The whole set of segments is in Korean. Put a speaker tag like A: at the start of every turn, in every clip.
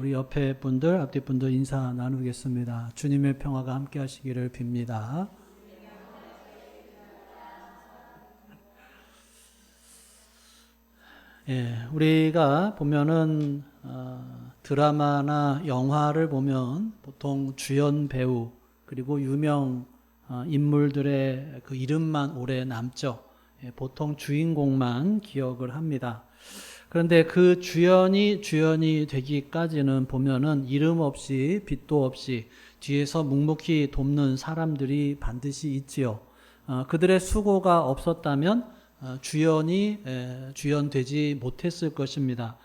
A: 우리 옆에 분들, 앞뒤 분들 인사 나누겠습니다. 주님의 평화가 함께 하시기를 빕니다. 우리가 보면은 드라마나 영화를 보면 보통 주연 배우 그리고 유명 인물들의 그 이름만 오래 남죠. 보통 주인공만 기억을 합니다. 그런데 그 주연이 되기까지는 보면은 이름 없이 빛도 없이 뒤에서 묵묵히 돕는 사람들이 반드시 있지요. 그들의 수고가 없었다면 주연되지 못했을 것입니다.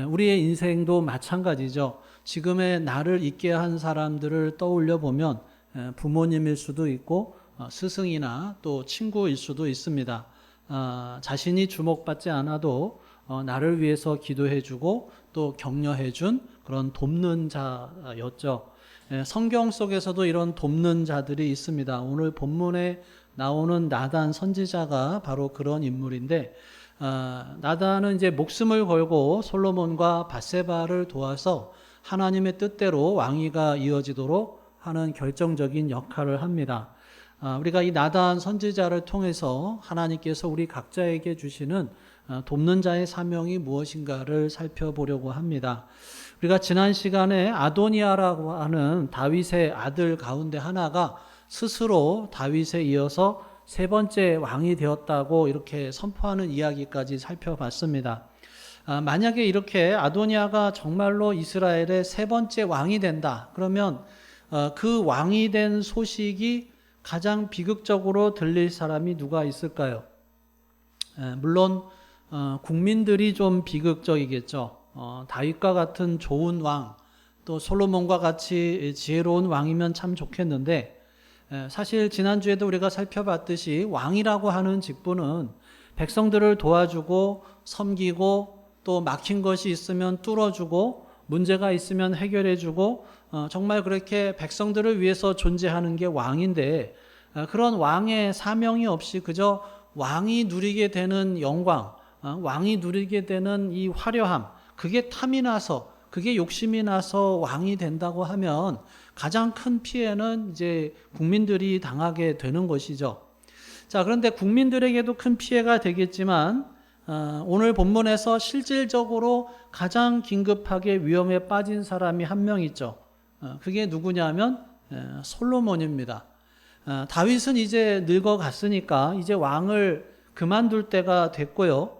A: 우리의 인생도 마찬가지죠. 지금의 나를 있게 한 사람들을 떠올려 보면 부모님일 수도 있고 스승이나 또 친구일 수도 있습니다. 자신이 주목받지 않아도 나를 위해서 기도해주고 또 격려해준 그런 돕는 자였죠. 성경 속에서도 이런 돕는 자들이 있습니다. 오늘 본문에 나오는 나단 선지자가 바로 그런 인물인데, 나단은 이제 목숨을 걸고 솔로몬과 밧세바를 도와서 하나님의 뜻대로 왕위가 이어지도록 하는 결정적인 역할을 합니다. 우리가 이 나단 선지자를 통해서 하나님께서 우리 각자에게 주시는 돕는 자의 사명이 무엇인가를 살펴보려고 합니다. 우리가 지난 시간에 아도니아라고 하는 다윗의 아들 가운데 하나가 스스로 다윗에 이어서 세 번째 왕이 되었다고 이렇게 선포하는 이야기까지 살펴봤습니다. 만약에 이렇게 아도니아가 정말로 이스라엘의 세 번째 왕이 된다. 그러면 그 왕이 된 소식이 가장 비극적으로 들릴 사람이 누가 있을까요? 물론 국민들이 좀 비극적이겠죠. 다윗과 같은 좋은 왕, 또 솔로몬과 같이 지혜로운 왕이면 참 좋겠는데, 사실 지난주에도 우리가 살펴봤듯이 왕이라고 하는 직분은 백성들을 도와주고 섬기고 또 막힌 것이 있으면 뚫어주고 문제가 있으면 해결해주고 정말 그렇게 백성들을 위해서 존재하는 게 왕인데, 그런 왕의 사명이 없이 그저 왕이 누리게 되는 영광, 왕이 누리게 되는 이 화려함, 그게 탐이 나서, 그게 욕심이 나서 왕이 된다고 하면 가장 큰 피해는 이제 국민들이 당하게 되는 것이죠. 자, 그런데 국민들에게도 큰 피해가 되겠지만 오늘 본문에서 실질적으로 가장 긴급하게 위험에 빠진 사람이 한 명 있죠. 그게 누구냐면 솔로몬입니다. 다윗은 이제 늙어갔으니까 이제 왕을 그만둘 때가 됐고요.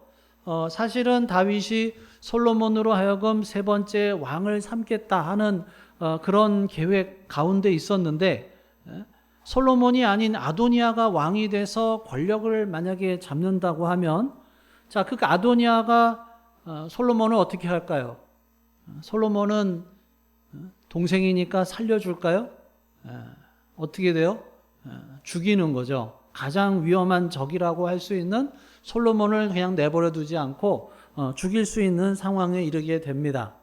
A: 사실은 다윗이 솔로몬으로 하여금 세 번째 왕을 삼겠다 하는 그런 계획 가운데 있었는데, 솔로몬이 아닌 아도니아가 왕이 돼서 권력을 만약에 잡는다고 하면, 자, 그 아도니아가 솔로몬을 어떻게 할까요? 솔로몬은 동생이니까 살려줄까요? 어떻게 돼요? 죽이는 거죠. 가장 위험한 적이라고 할 수 있는 솔로몬을 그냥 내버려 두지 않고 죽일 수 있는 상황에 이르게 됩니다.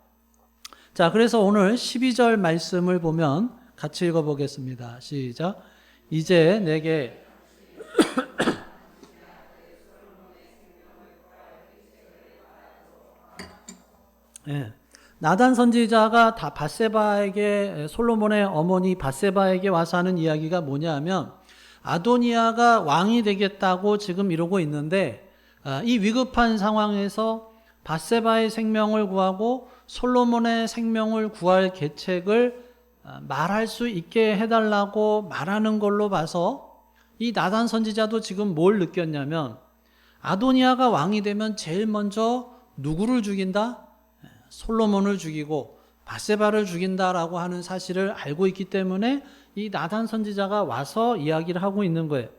A: 자, 그래서 오늘 12절 말씀을 보면 같이 읽어보겠습니다. 시작. 이제 내게 나단 선지자가 다 밧세바에게, 솔로몬의 어머니 밧세바에게 와서 하는 이야기가 뭐냐면, 아도니아가 왕이 되겠다고 지금 이러고 있는데, 이 위급한 상황에서 밧세바의 생명을 구하고 솔로몬의 생명을 구할 계책을 말할 수 있게 해달라고 말하는 걸로 봐서 이 나단 선지자도 지금 뭘 느꼈냐면, 아도니아가 왕이 되면 제일 먼저 누구를 죽인다? 솔로몬을 죽이고 밧세바를 죽인다라고 하는 사실을 알고 있기 때문에 이 나단 선지자가 와서 이야기를 하고 있는 거예요.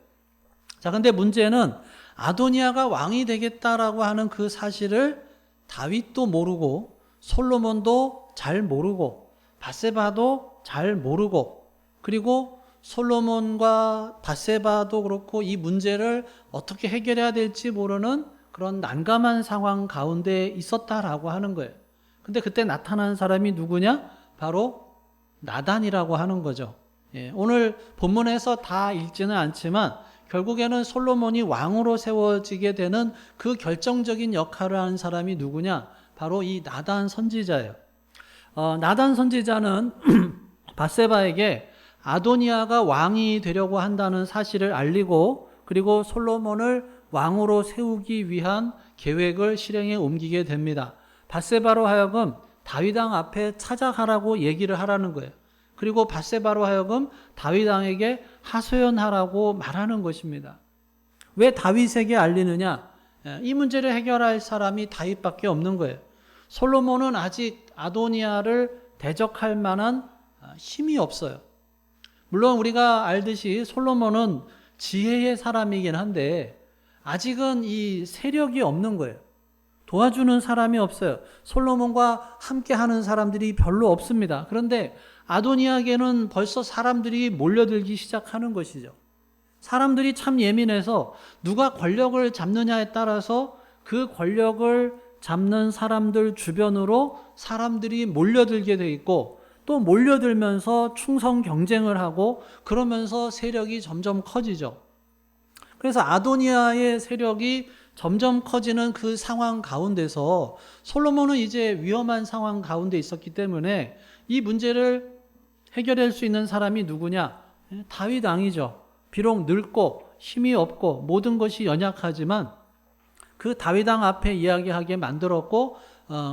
A: 자, 근데 문제는 아도니아가 왕이 되겠다라고 하는 그 사실을 다윗도 모르고 솔로몬도 잘 모르고 밧세바도 잘 모르고, 그리고 솔로몬과 밧세바도 그렇고 이 문제를 어떻게 해결해야 될지 모르는 그런 난감한 상황 가운데 있었다라고 하는 거예요. 근데 그때 나타난 사람이 누구냐? 바로 나단이라고 하는 거죠. 오늘 본문에서 다 읽지는 않지만 결국에는 솔로몬이 왕으로 세워지게 되는 그 결정적인 역할을 하는 사람이 누구냐? 바로 이 나단 선지자예요. 나단 선지자는 밧세바에게 아도니아가 왕이 되려고 한다는 사실을 알리고 그리고 솔로몬을 왕으로 세우기 위한 계획을 실행에 옮기게 됩니다. 밧세바로 하여금 다윗 왕 앞에 찾아가라고 얘기를 하라는 거예요. 그리고 밧세바로 하여금 다윗 왕에게 하소연하라고 말하는 것입니다. 왜 다윗에게 알리느냐? 이 문제를 해결할 사람이 다윗밖에 없는 거예요. 솔로몬은 아직 아도니아를 대적할 만한 힘이 없어요. 물론 우리가 알듯이 솔로몬은 지혜의 사람이긴 한데 아직은 이 세력이 없는 거예요. 도와주는 사람이 없어요. 솔로몬과 함께 하는 사람들이 별로 없습니다. 그런데 아도니아에게는 벌써 사람들이 몰려들기 시작하는 것이죠. 사람들이 참 예민해서 누가 권력을 잡느냐에 따라서 그 권력을 잡는 사람들 주변으로 사람들이 몰려들게 돼 있고 또 몰려들면서 충성 경쟁을 하고 그러면서 세력이 점점 커지죠. 그래서 아도니아의 세력이 점점 커지는 그 상황 가운데서 솔로몬은 이제 위험한 상황 가운데 있었기 때문에 이 문제를 해결할 수 있는 사람이 누구냐? 다윗 왕이죠. 비록 늙고 힘이 없고 모든 것이 연약하지만 그 다윗 왕 앞에 이야기하게 만들었고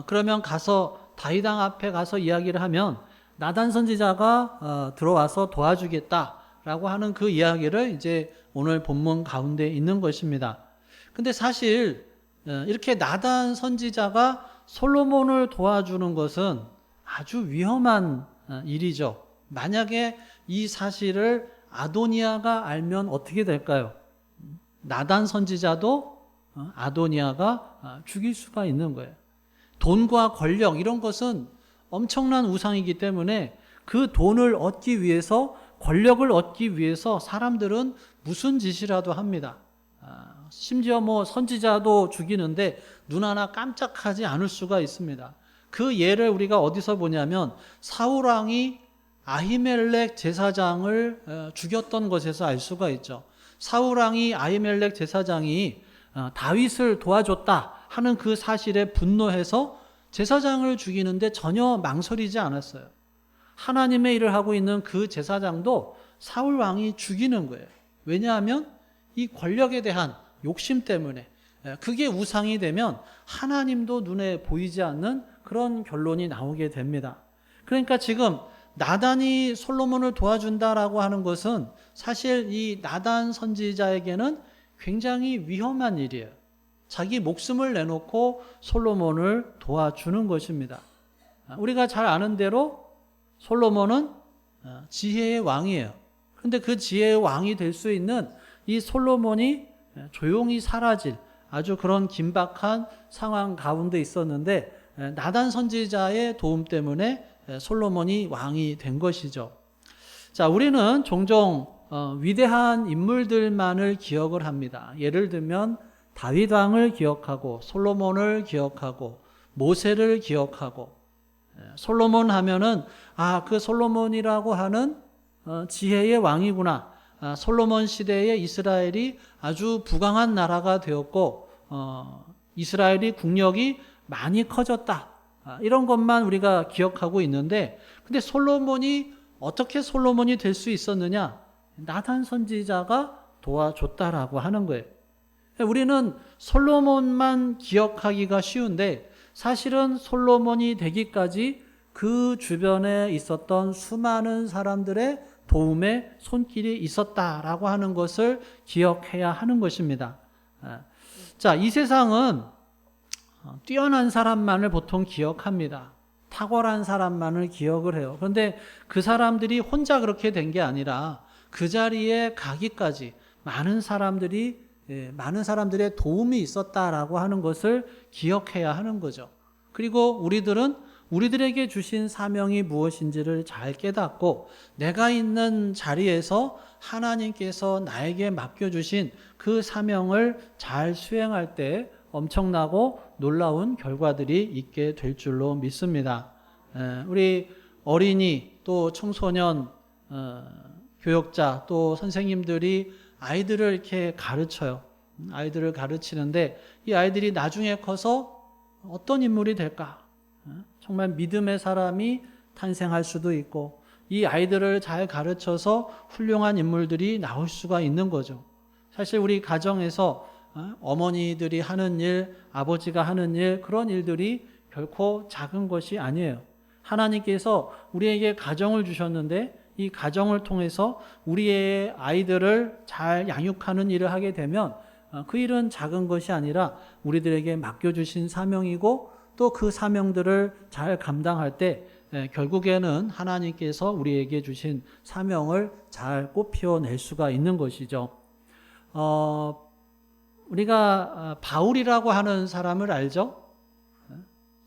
A: 그러면 가서 다윗 왕 앞에 가서 이야기를 하면 나단 선지자가 들어와서 도와주겠다라고 하는 그 이야기를 이제 오늘 본문 가운데 있는 것입니다. 근데 사실 이렇게 나단 선지자가 솔로몬을 도와주는 것은 아주 위험한 일이죠. 만약에 이 사실을 아도니아가 알면 어떻게 될까요? 나단 선지자도 아도니아가 죽일 수가 있는 거예요. 돈과 권력 이런 것은 엄청난 우상이기 때문에 그 돈을 얻기 위해서 권력을 얻기 위해서 사람들은 무슨 짓이라도 합니다. 심지어 뭐 선지자도 죽이는데 눈 하나 깜짝하지 않을 수가 있습니다. 그 예를 우리가 어디서 보냐면 사울 왕이 아히멜렉 제사장을 죽였던 것에서 알 수가 있죠. 사울 왕이 아히멜렉 제사장이 다윗을 도와줬다 하는 그 사실에 분노해서 제사장을 죽이는데 전혀 망설이지 않았어요. 하나님의 일을 하고 있는 그 제사장도 사울 왕이 죽이는 거예요. 왜냐하면 이 권력에 대한 욕심 때문에 그게 우상이 되면 하나님도 눈에 보이지 않는 그런 결론이 나오게 됩니다. 그러니까 지금 나단이 솔로몬을 도와준다라고 하는 것은 사실 이 나단 선지자에게는 굉장히 위험한 일이에요. 자기 목숨을 내놓고 솔로몬을 도와주는 것입니다. 우리가 잘 아는 대로 솔로몬은 지혜의 왕이에요. 그런데 그 지혜의 왕이 될 수 있는 이 솔로몬이 조용히 사라질 아주 그런 긴박한 상황 가운데 있었는데 나단 선지자의 도움 때문에 솔로몬이 왕이 된 것이죠. 자, 우리는 종종 위대한 인물들만을 기억을 합니다. 예를 들면 다윗 왕을 기억하고 솔로몬을 기억하고 모세를 기억하고 솔로몬 하면은 그 솔로몬이라고 하는 지혜의 왕이구나. 솔로몬 시대에 이스라엘이 아주 부강한 나라가 되었고 이스라엘이 국력이 많이 커졌다. 이런 것만 우리가 기억하고 있는데 근데 어떻게 솔로몬이 될 수 있었느냐? 나단 선지자가 도와줬다라고 하는 거예요. 우리는 솔로몬만 기억하기가 쉬운데 사실은 솔로몬이 되기까지 그 주변에 있었던 수많은 사람들의 도움의 손길이 있었다라고 하는 것을 기억해야 하는 것입니다. 자, 이 세상은 뛰어난 사람만을 보통 기억합니다. 탁월한 사람만을 기억을 해요. 그런데 그 사람들이 혼자 그렇게 된 게 아니라 그 자리에 가기까지 많은 사람들의 도움이 있었다라고 하는 것을 기억해야 하는 거죠. 그리고 우리들에게 주신 사명이 무엇인지를 잘 깨닫고 내가 있는 자리에서 하나님께서 나에게 맡겨주신 그 사명을 잘 수행할 때 엄청나고 놀라운 결과들이 있게 될 줄로 믿습니다. 우리 어린이 또 청소년 교역자 또 선생님들이 아이들을 이렇게 가르쳐요. 아이들을 가르치는데 이 아이들이 나중에 커서 어떤 인물이 될까? 정말 믿음의 사람이 탄생할 수도 있고 이 아이들을 잘 가르쳐서 훌륭한 인물들이 나올 수가 있는 거죠. 사실 우리 가정에서 어머니들이 하는 일, 아버지가 하는 일, 그런 일들이 결코 작은 것이 아니에요. 하나님께서 우리에게 가정을 주셨는데 이 가정을 통해서 우리의 아이들을 잘 양육하는 일을 하게 되면 그 일은 작은 것이 아니라 우리들에게 맡겨주신 사명이고 또 그 사명들을 잘 감당할 때 결국에는 하나님께서 우리에게 주신 사명을 잘 꽃피워낼 수가 있는 것이죠. 우리가 바울이라고 하는 사람을 알죠?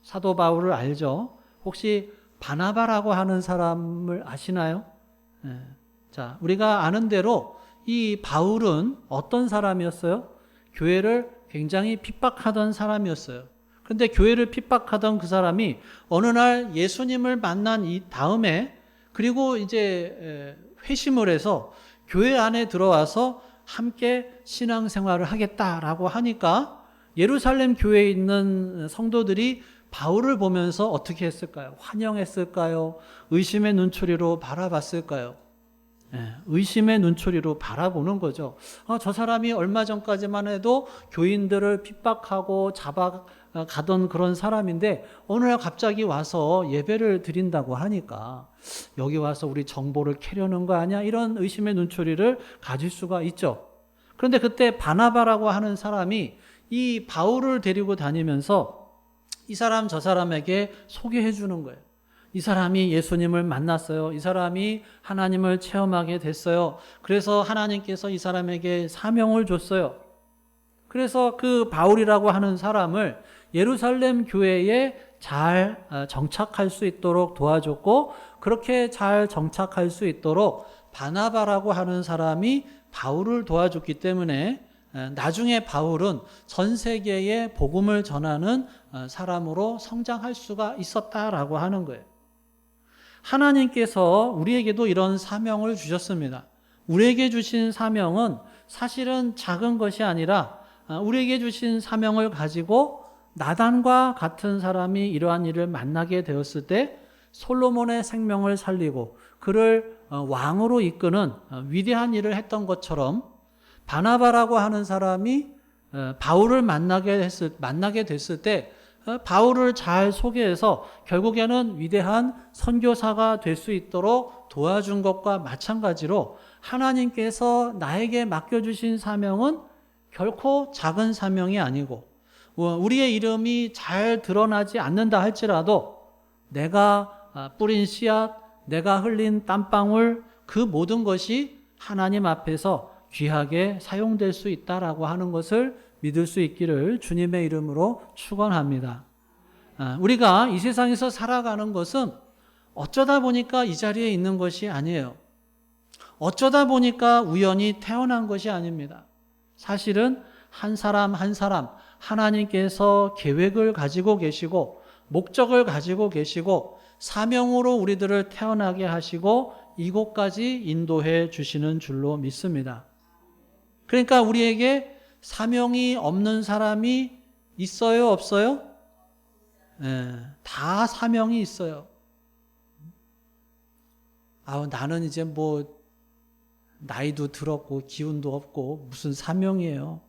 A: 사도 바울을 알죠? 혹시 바나바라고 하는 사람을 아시나요? 자, 우리가 아는 대로 이 바울은 어떤 사람이었어요? 교회를 굉장히 핍박하던 사람이었어요. 그런데 교회를 핍박하던 그 사람이 어느 날 예수님을 만난 이 다음에 그리고 이제 회심을 해서 교회 안에 들어와서 함께 신앙생활을 하겠다라고 하니까 예루살렘 교회에 있는 성도들이 바울을 보면서 어떻게 했을까요? 환영했을까요? 의심의 눈초리로 바라봤을까요? 의심의 눈초리로 바라보는 거죠. 저 사람이 얼마 전까지만 해도 교인들을 핍박하고 잡아가던 그런 사람인데 어느 날 갑자기 와서 예배를 드린다고 하니까 여기 와서 우리 정보를 캐려는 거 아니야? 이런 의심의 눈초리를 가질 수가 있죠. 그런데 그때 바나바라고 하는 사람이 이 바울을 데리고 다니면서 이 사람 저 사람에게 소개해 주는 거예요. 이 사람이 예수님을 만났어요. 이 사람이 하나님을 체험하게 됐어요. 그래서 하나님께서 이 사람에게 사명을 줬어요. 그래서 그 바울이라고 하는 사람을 예루살렘 교회에 잘 정착할 수 있도록 도와줬고 그렇게 잘 정착할 수 있도록 바나바라고 하는 사람이 바울을 도와줬기 때문에 나중에 바울은 전 세계에 복음을 전하는 사람으로 성장할 수가 있었다라고 하는 거예요. 하나님께서 우리에게도 이런 사명을 주셨습니다. 우리에게 주신 사명은 사실은 작은 것이 아니라 우리에게 주신 사명을 가지고 나단과 같은 사람이 이러한 일을 만나게 되었을 때 솔로몬의 생명을 살리고 그를 왕으로 이끄는 위대한 일을 했던 것처럼 바나바라고 하는 사람이 바울을 만나게 됐을 때 바울을 잘 소개해서 결국에는 위대한 선교사가 될 수 있도록 도와준 것과 마찬가지로 하나님께서 나에게 맡겨주신 사명은 결코 작은 사명이 아니고 우리의 이름이 잘 드러나지 않는다 할지라도 내가 뿌린 씨앗, 내가 흘린 땀방울 그 모든 것이 하나님 앞에서 귀하게 사용될 수 있다라고 하는 것을 믿을 수 있기를 주님의 이름으로 축원합니다. 우리가 이 세상에서 살아가는 것은 어쩌다 보니까 이 자리에 있는 것이 아니에요. 어쩌다 보니까 우연히 태어난 것이 아닙니다. 사실은 한 사람 한 사람 하나님께서 계획을 가지고 계시고 목적을 가지고 계시고 사명으로 우리들을 태어나게 하시고 이곳까지 인도해 주시는 줄로 믿습니다. 그러니까 우리에게 사명이 없는 사람이 있어요, 없어요? 다 사명이 있어요. 나는 이제 나이도 들었고 기운도 없고 무슨 사명이에요?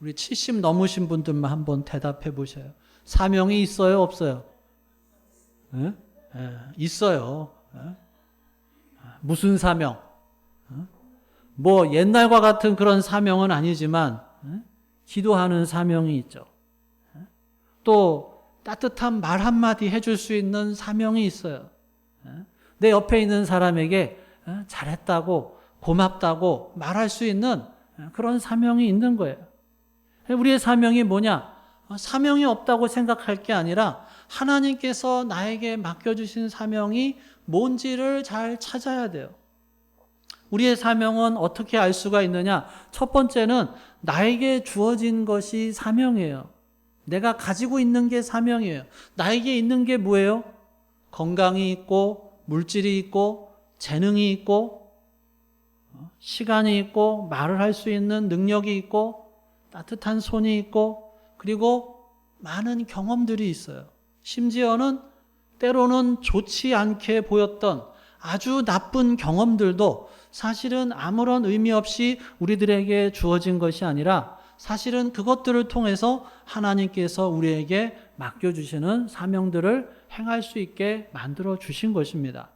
A: 우리 70 넘으신 분들만 한번 대답해 보셔요. 사명이 있어요, 없어요? 있어요. 무슨 사명? 옛날과 같은 그런 사명은 아니지만 기도하는 사명이 있죠. 또 따뜻한 말 한마디 해줄 수 있는 사명이 있어요. 내 옆에 있는 사람에게 잘했다고 고맙다고 말할 수 있는 그런 사명이 있는 거예요. 우리의 사명이 뭐냐? 사명이 없다고 생각할 게 아니라 하나님께서 나에게 맡겨주신 사명이 뭔지를 잘 찾아야 돼요. 우리의 사명은 어떻게 알 수가 있느냐? 첫 번째는 나에게 주어진 것이 사명이에요. 내가 가지고 있는 게 사명이에요. 나에게 있는 게 뭐예요? 건강이 있고 물질이 있고 재능이 있고 시간이 있고 말을 할 수 있는 능력이 있고 따뜻한 손이 있고 그리고 많은 경험들이 있어요. 심지어는 때로는 좋지 않게 보였던 아주 나쁜 경험들도 사실은 아무런 의미 없이 우리들에게 주어진 것이 아니라 사실은 그것들을 통해서 하나님께서 우리에게 맡겨주시는 사명들을 행할 수 있게 만들어 주신 것입니다.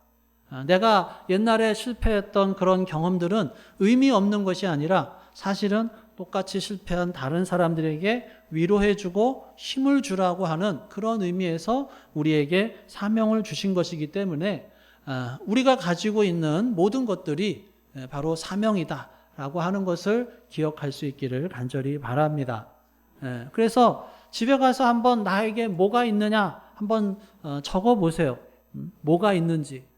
A: 내가 옛날에 실패했던 그런 경험들은 의미 없는 것이 아니라 사실은 똑같이 실패한 다른 사람들에게 위로해주고 힘을 주라고 하는 그런 의미에서 우리에게 사명을 주신 것이기 때문에 우리가 가지고 있는 모든 것들이 바로 사명이다라고 하는 것을 기억할 수 있기를 간절히 바랍니다. 그래서 집에 가서 한번 나에게 뭐가 있느냐 한번 적어보세요. 뭐가 있는지.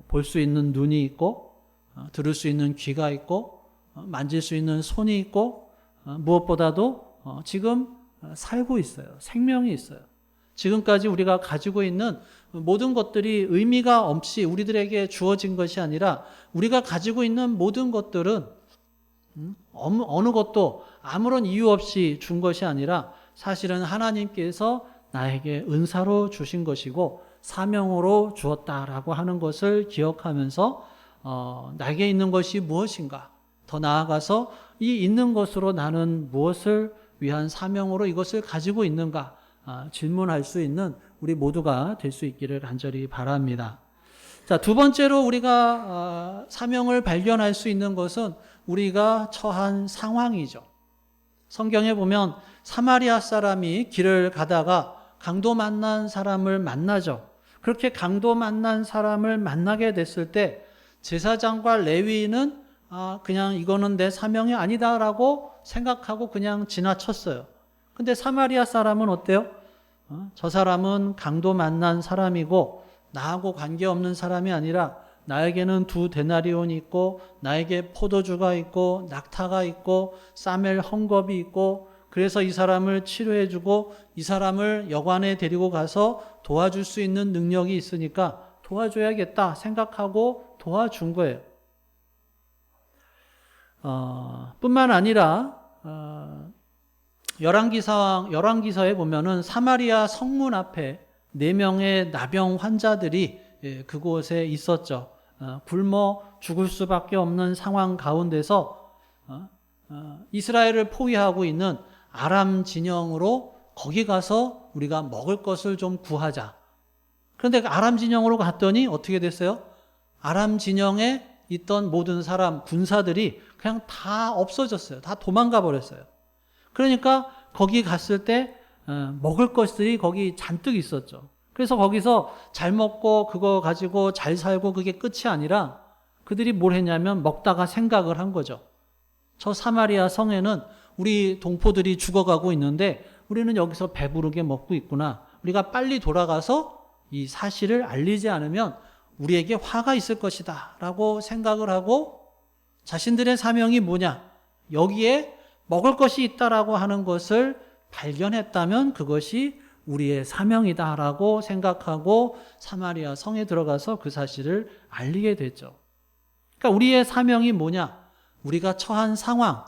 A: 볼 수 있는 눈이 있고 들을 수 있는 귀가 있고 만질 수 있는 손이 있고 무엇보다도 지금 살고 있어요. 생명이 있어요. 지금까지 우리가 가지고 있는 모든 것들이 의미가 없이 우리들에게 주어진 것이 아니라 우리가 가지고 있는 모든 것들은 어느 것도 아무런 이유 없이 준 것이 아니라 사실은 하나님께서 나에게 은사로 주신 것이고 사명으로 주었다라고 하는 것을 기억하면서 나에게 있는 것이 무엇인가, 더 나아가서 이 있는 것으로 나는 무엇을 위한 사명으로 이것을 가지고 있는가 질문할 수 있는 우리 모두가 될 수 있기를 간절히 바랍니다. 자, 두 번째로 우리가 사명을 발견할 수 있는 것은 우리가 처한 상황이죠. 성경에 보면 사마리아 사람이 길을 가다가 강도 만난 사람을 만나죠. 그렇게 강도 만난 사람을 만나게 됐을 때 제사장과 레위인은 그냥 이거는 내 사명이 아니다라고 생각하고 그냥 지나쳤어요. 근데 사마리아 사람은 어때요? 저 사람은 강도 만난 사람이고 나하고 관계없는 사람이 아니라 나에게는 2데나리온이 있고 나에게 포도주가 있고 낙타가 있고 싸멜 헝겊이 있고 그래서 이 사람을 치료해주고 이 사람을 여관에 데리고 가서 도와줄 수 있는 능력이 있으니까 도와줘야겠다 생각하고 도와준 거예요. 뿐만 아니라 열왕기서에 보면은 사마리아 성문 앞에 4명의 나병 환자들이 그곳에 있었죠. 굶어 죽을 수밖에 없는 상황 가운데서 이스라엘을 포위하고 있는 아람 진영으로 거기 가서 우리가 먹을 것을 좀 구하자. 그런데 아람 진영으로 갔더니 어떻게 됐어요? 아람 진영에 있던 모든 사람, 군사들이 그냥 다 없어졌어요. 다 도망가 버렸어요. 그러니까 거기 갔을 때 먹을 것들이 거기 잔뜩 있었죠. 그래서 거기서 잘 먹고 그거 가지고 잘 살고 그게 끝이 아니라 그들이 뭘 했냐면 먹다가 생각을 한 거죠. 저 사마리아 성에는 우리 동포들이 죽어가고 있는데 우리는 여기서 배부르게 먹고 있구나. 우리가 빨리 돌아가서 이 사실을 알리지 않으면 우리에게 화가 있을 것이다 라고 생각을 하고 자신들의 사명이 뭐냐? 여기에 먹을 것이 있다라고 하는 것을 발견했다면 그것이 우리의 사명이다라고 생각하고 사마리아 성에 들어가서 그 사실을 알리게 됐죠. 그러니까 우리의 사명이 뭐냐? 우리가 처한 상황,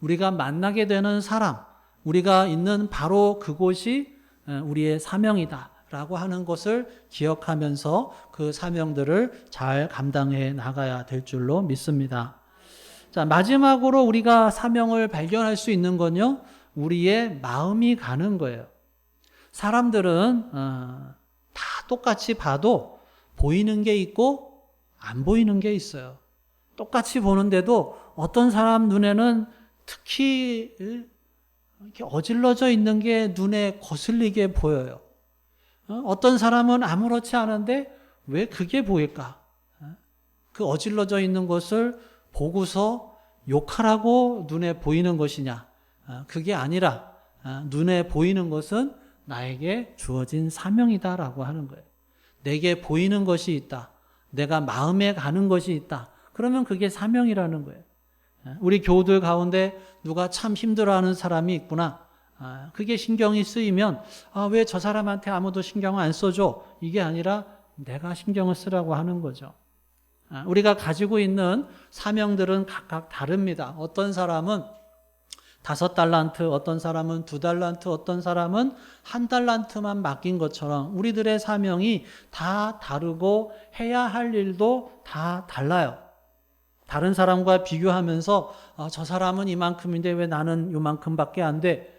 A: 우리가 만나게 되는 사람, 우리가 있는 바로 그곳이 우리의 사명이다라고 하는 것을 기억하면서 그 사명들을 잘 감당해 나가야 될 줄로 믿습니다. 자, 마지막으로 우리가 사명을 발견할 수 있는 건요, 우리의 마음이 가는 거예요. 사람들은 다 똑같이 봐도 보이는 게 있고 안 보이는 게 있어요. 똑같이 보는데도 어떤 사람 눈에는 특히 이렇게 어질러져 있는 게 눈에 거슬리게 보여요. 어떤 사람은 아무렇지 않은데 왜 그게 보일까? 그 어질러져 있는 것을 보고서 욕하라고 눈에 보이는 것이냐? 그게 아니라 눈에 보이는 것은 나에게 주어진 사명이다라고 하는 거예요. 내게 보이는 것이 있다. 내가 마음에 가는 것이 있다. 그러면 그게 사명이라는 거예요. 우리 교우들 가운데 누가 참 힘들어하는 사람이 있구나. 그게 신경이 쓰이면 왜 저 사람한테 아무도 신경을 안 써줘? 이게 아니라 내가 신경을 쓰라고 하는 거죠. 우리가 가지고 있는 사명들은 각각 다릅니다. 어떤 사람은 5달란트, 어떤 사람은 2달란트, 어떤 사람은 1달란트만 맡긴 것처럼 우리들의 사명이 다 다르고 해야 할 일도 다 달라요. 다른 사람과 비교하면서 저 사람은 이만큼인데 왜 나는 요만큼밖에 안 돼?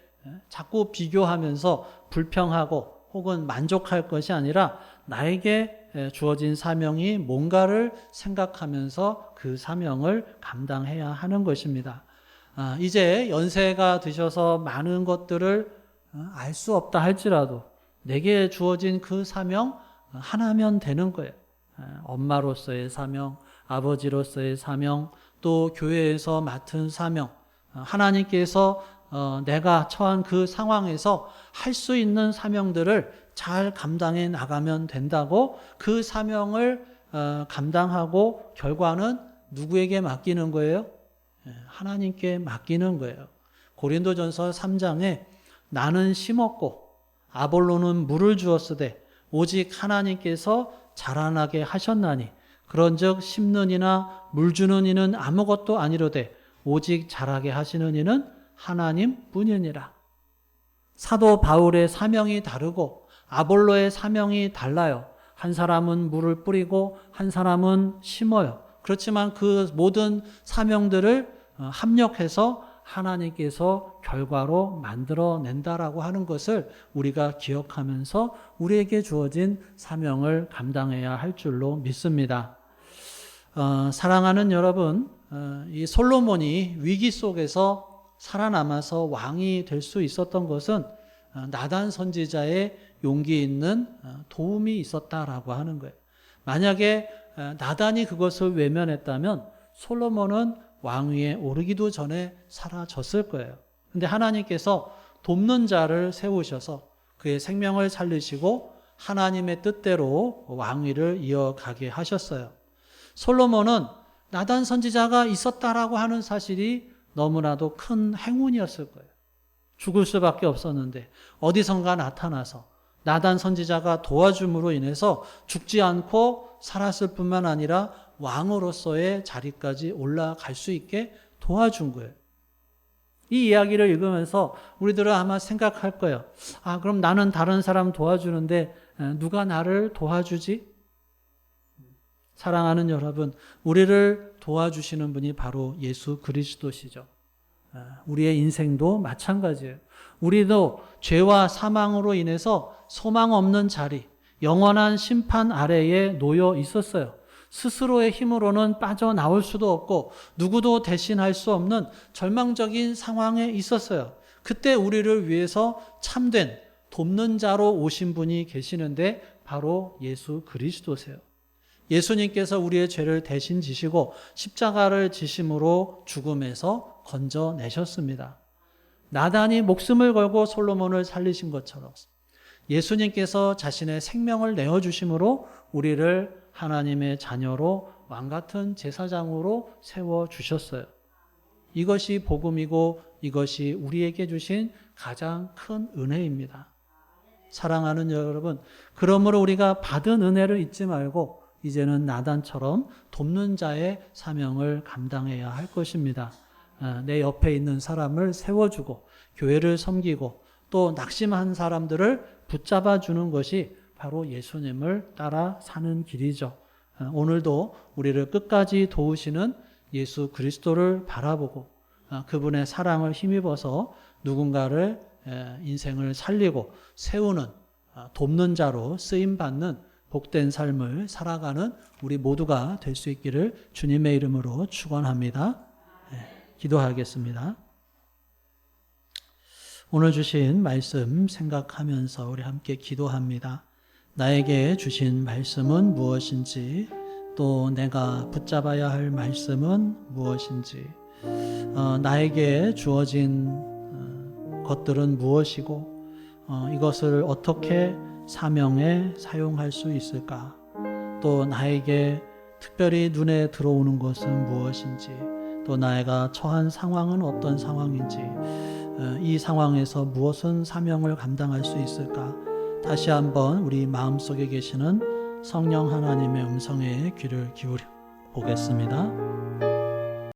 A: 자꾸 비교하면서 불평하고 혹은 만족할 것이 아니라 나에게 주어진 사명이 뭔가를 생각하면서 그 사명을 감당해야 하는 것입니다. 이제 연세가 드셔서 많은 것들을 알 수 없다 할지라도 내게 주어진 그 사명 하나면 되는 거예요. 엄마로서의 사명, 아버지로서의 사명, 또 교회에서 맡은 사명, 하나님께서 내가 처한 그 상황에서 할 수 있는 사명들을 잘 감당해 나가면 된다고 그 사명을 감당하고 결과는 누구에게 맡기는 거예요? 하나님께 맡기는 거예요. 고린도전서 3장에 나는 심었고 아볼로는 물을 주었으되 오직 하나님께서 자라나게 하셨나니 그런즉 심는 이나 물 주는 이는 아무것도 아니로되 오직 자라게 하시는 이는 하나님뿐이니라. 사도 바울의 사명이 다르고 아볼로의 사명이 달라요. 한 사람은 물을 뿌리고 한 사람은 심어요. 그렇지만 그 모든 사명들을 합력해서 하나님께서 결과로 만들어낸다라고 하는 것을 우리가 기억하면서 우리에게 주어진 사명을 감당해야 할 줄로 믿습니다. 사랑하는 여러분, 이 솔로몬이 위기 속에서 살아남아서 왕이 될 수 있었던 것은 나단 선지자의 용기 있는 도움이 있었다라고 하는 거예요. 만약에 나단이 그것을 외면했다면 솔로몬은 왕위에 오르기도 전에 사라졌을 거예요. 근데 하나님께서 돕는 자를 세우셔서 그의 생명을 살리시고 하나님의 뜻대로 왕위를 이어가게 하셨어요. 솔로몬은 나단 선지자가 있었다라고 하는 사실이 너무나도 큰 행운이었을 거예요. 죽을 수밖에 없었는데 어디선가 나타나서 나단 선지자가 도와줌으로 인해서 죽지 않고 살았을 뿐만 아니라 왕으로서의 자리까지 올라갈 수 있게 도와준 거예요. 이 이야기를 읽으면서 우리들은 아마 생각할 거예요. 그럼 나는 다른 사람 도와주는데 누가 나를 도와주지? 사랑하는 여러분, 우리를 도와주시는 분이 바로 예수 그리스도시죠. 우리의 인생도 마찬가지예요. 우리도 죄와 사망으로 인해서 소망 없는 자리, 영원한 심판 아래에 놓여 있었어요. 스스로의 힘으로는 빠져나올 수도 없고 누구도 대신할 수 없는 절망적인 상황에 있었어요. 그때 우리를 위해서 참된 돕는 자로 오신 분이 계시는데 바로 예수 그리스도세요. 예수님께서 우리의 죄를 대신 지시고 십자가를 지심으로 죽음에서 건져내셨습니다. 나단이 목숨을 걸고 솔로몬을 살리신 것처럼 예수님께서 자신의 생명을 내어주심으로 우리를 하나님의 자녀로 왕같은 제사장으로 세워주셨어요. 이것이 복음이고 이것이 우리에게 주신 가장 큰 은혜입니다. 사랑하는 여러분, 그러므로 우리가 받은 은혜를 잊지 말고 이제는 나단처럼 돕는 자의 사명을 감당해야 할 것입니다. 내 옆에 있는 사람을 세워주고 교회를 섬기고 또 낙심한 사람들을 붙잡아 주는 것이 바로 예수님을 따라 사는 길이죠. 오늘도 우리를 끝까지 도우시는 예수 그리스도를 바라보고 그분의 사랑을 힘입어서 누군가를 인생을 살리고 세우는 돕는 자로 쓰임받는 복된 삶을 살아가는 우리 모두가 될 수 있기를 주님의 이름으로 축원합니다. 기도하겠습니다. 오늘 주신 말씀 생각하면서 우리 함께 기도합니다. 나에게 주신 말씀은 무엇인지, 또 내가 붙잡아야 할 말씀은 무엇인지, 나에게 주어진 것들은 무엇이고, 이것을 어떻게 사명에 사용할 수 있을까? 또 나에게 특별히 눈에 들어오는 것은 무엇인지, 또 내가 처한 상황은 어떤 상황인지, 이 상황에서 무엇은 사명을 감당할 수 있을까? 다시 한번 우리 마음속에 계시는 성령 하나님의 음성에 귀를 기울여 보겠습니다.